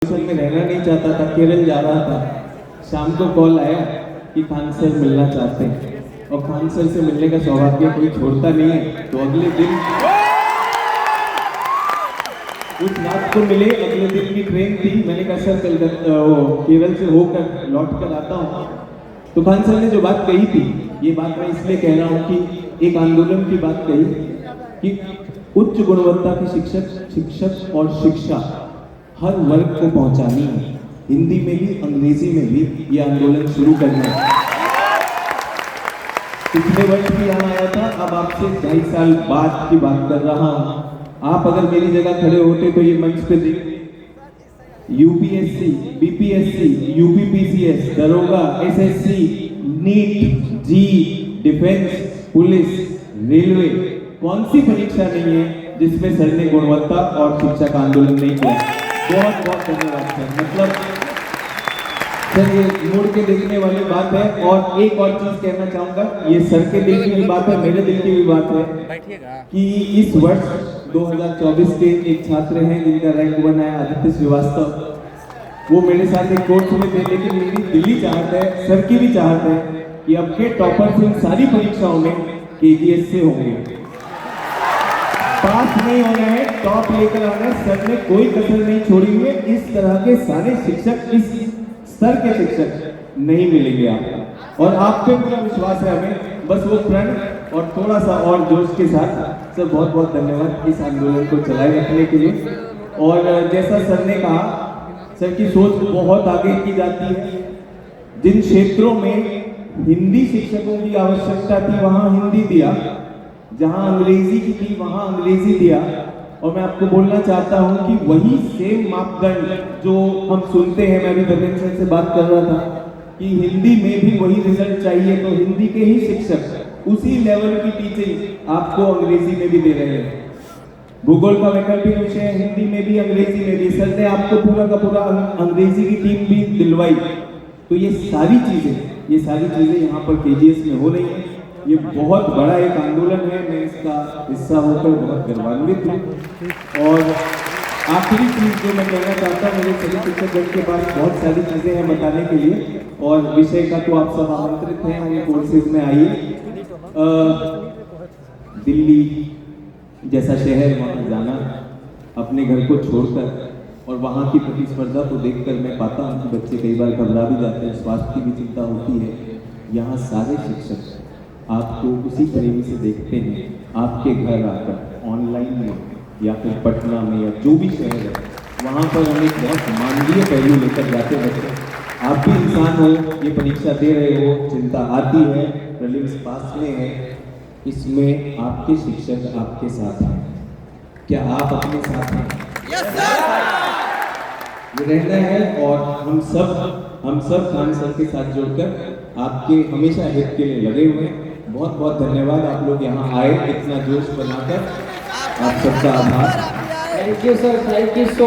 में रहना नहीं चाहता था, केरल जा रहा था। शाम को कॉल आया कि खान सर मिलना चाहते हैं, और खान सर से मिलने का सौभाग्य कोई छोड़ता नहीं है। तो अगले दिन उस रात को मिले, अगले दिन की ट्रेन थी। मैंने कहा सर केरल से होकर लौट कर आता हूँ। तो खान सर ने जो बात कही थी, ये बात मैं इसलिए कह रहा हूँ कि एक आंदोलन की बात कही कि उच्च गुणवत्ता की शिक्षक और शिक्षा हर वर्ग को पहुंचानी है। हिंदी में भी अंग्रेजी में भी ये आंदोलन शुरू करना है। पिछले वर्ष भी यहाँ आया था, अब आपसे 2.5 साल बाद की बात कर रहा हूँ। आप अगर मेरी जगह खड़े होते तो ये मंच पे यूपीएससी, बीपीएससी, यूपीपीसीएस, दरोगा, एसएससी, नीट, जी, डिफेंस, पुलिस, रेलवे, कौन सी परीक्षा नहीं है जिसमें सर ने गुणवत्ता और शिक्षा का आंदोलन नहीं किया। बहुत बहुत धन्यवाद सर। मतलब सर ये मुड़ के देखने वाली बात है। और एक और चीज कहना चाहूंगा, ये सर के दिल की भी बात है, मेरे दिल की भी बात है कि इस वर्ष 2024 के एक छात्र हैं जिनका रैंक 1 है, आदित्य श्रीवास्तव। वो मेरे साथ एक कोर्स में थे, लेकिन मेरी दिली चाहत है, सर की भी चाहत है कि अब के टॉपर्स इन सारी परीक्षाओं में केजीएस से होंगे। पास नहीं होना है, टॉप लेकर आना है। सर ने कोई कसर नहीं छोड़ी हुई है। इस तरह के सारे शिक्षक, इस स्तर के शिक्षक नहीं मिलेंगे आपको, और आप पे पूरा विश्वास है हमें। बस वो प्रण और थोड़ा सा और जोश के साथ। सर बहुत बहुत धन्यवाद इस आंदोलन को चलाए रखने के लिए। और जैसा सर ने कहा, सर की सोच बहुत आगे की जाती है। जिन क्षेत्रों में हिंदी शिक्षकों की आवश्यकता थी वहां हिंदी दिया, जहां अंग्रेजी की थी वहां अंग्रेजी दिया। और मैं आपको बोलना चाहता हूं कि वही सेम मापदंड जो हम सुनते हैं, मैं भी धर्मेंद्र सर से बात कर रहा था कि हिंदी में भी वही रिजल्ट चाहिए, तो हिंदी के ही शिक्षक उसी लेवल की टीचिंग आपको अंग्रेजी में भी दे रहे हैं। भूगोल का वैकल्पिक विषय है, हिंदी में भी अंग्रेजी में भी। सर ने आपको पूरा का पूरा अंग्रेजी की टीम भी दिलवाई। तो ये सारी चीजें यहाँ पर केजीएस में हो रही है। ये बहुत बड़ा एक आंदोलन है, मैं इसका हिस्सा होकर बहुत गर्वान्वित हूँ। और आखिरी चीज जो मैं कहना चाहता हूँ, मेरे सभी शिक्षकगण के पास बहुत सारी चीजें हैं बताने के लिए, और विषय का तो आप सब आमंत्रित हैं हमारे कोर्सेज में। आइए, दिल्ली जैसा शहर, वहाँ जाना, अपने घर को छोड़कर, और वहाँ की प्रतिस्पर्धा को देखकर मैं पाता हूँ कि बच्चे कई बार घबरा भी जाते हैं, स्वास्थ्य की भी चिंता होती है। यहाँ सारे शिक्षक आपको उसी तरीके से देखते हैं, आपके घर आकर ऑनलाइन में या फिर पटना में या जो भी शहर है, वहाँ पर हम एक बहुत मानवीय पहलू लेकर जाते हैं। आप भी इंसान हो, ये परीक्षा दे रहे हो, चिंता आती है, प्रीलिम्स पास में है, इसमें आपके शिक्षक आपके साथ हैं। क्या आप अपने साथ हैं? Yes sir. ये रहना है, और हम सब खान सर के साथ जुड़कर आपके हमेशा हित के लिए लगे हुए हैं। बहुत बहुत धन्यवाद, आप लोग यहाँ आए इतना जोश बनाकर। आप सबका आभार। Thank you sir, thank you so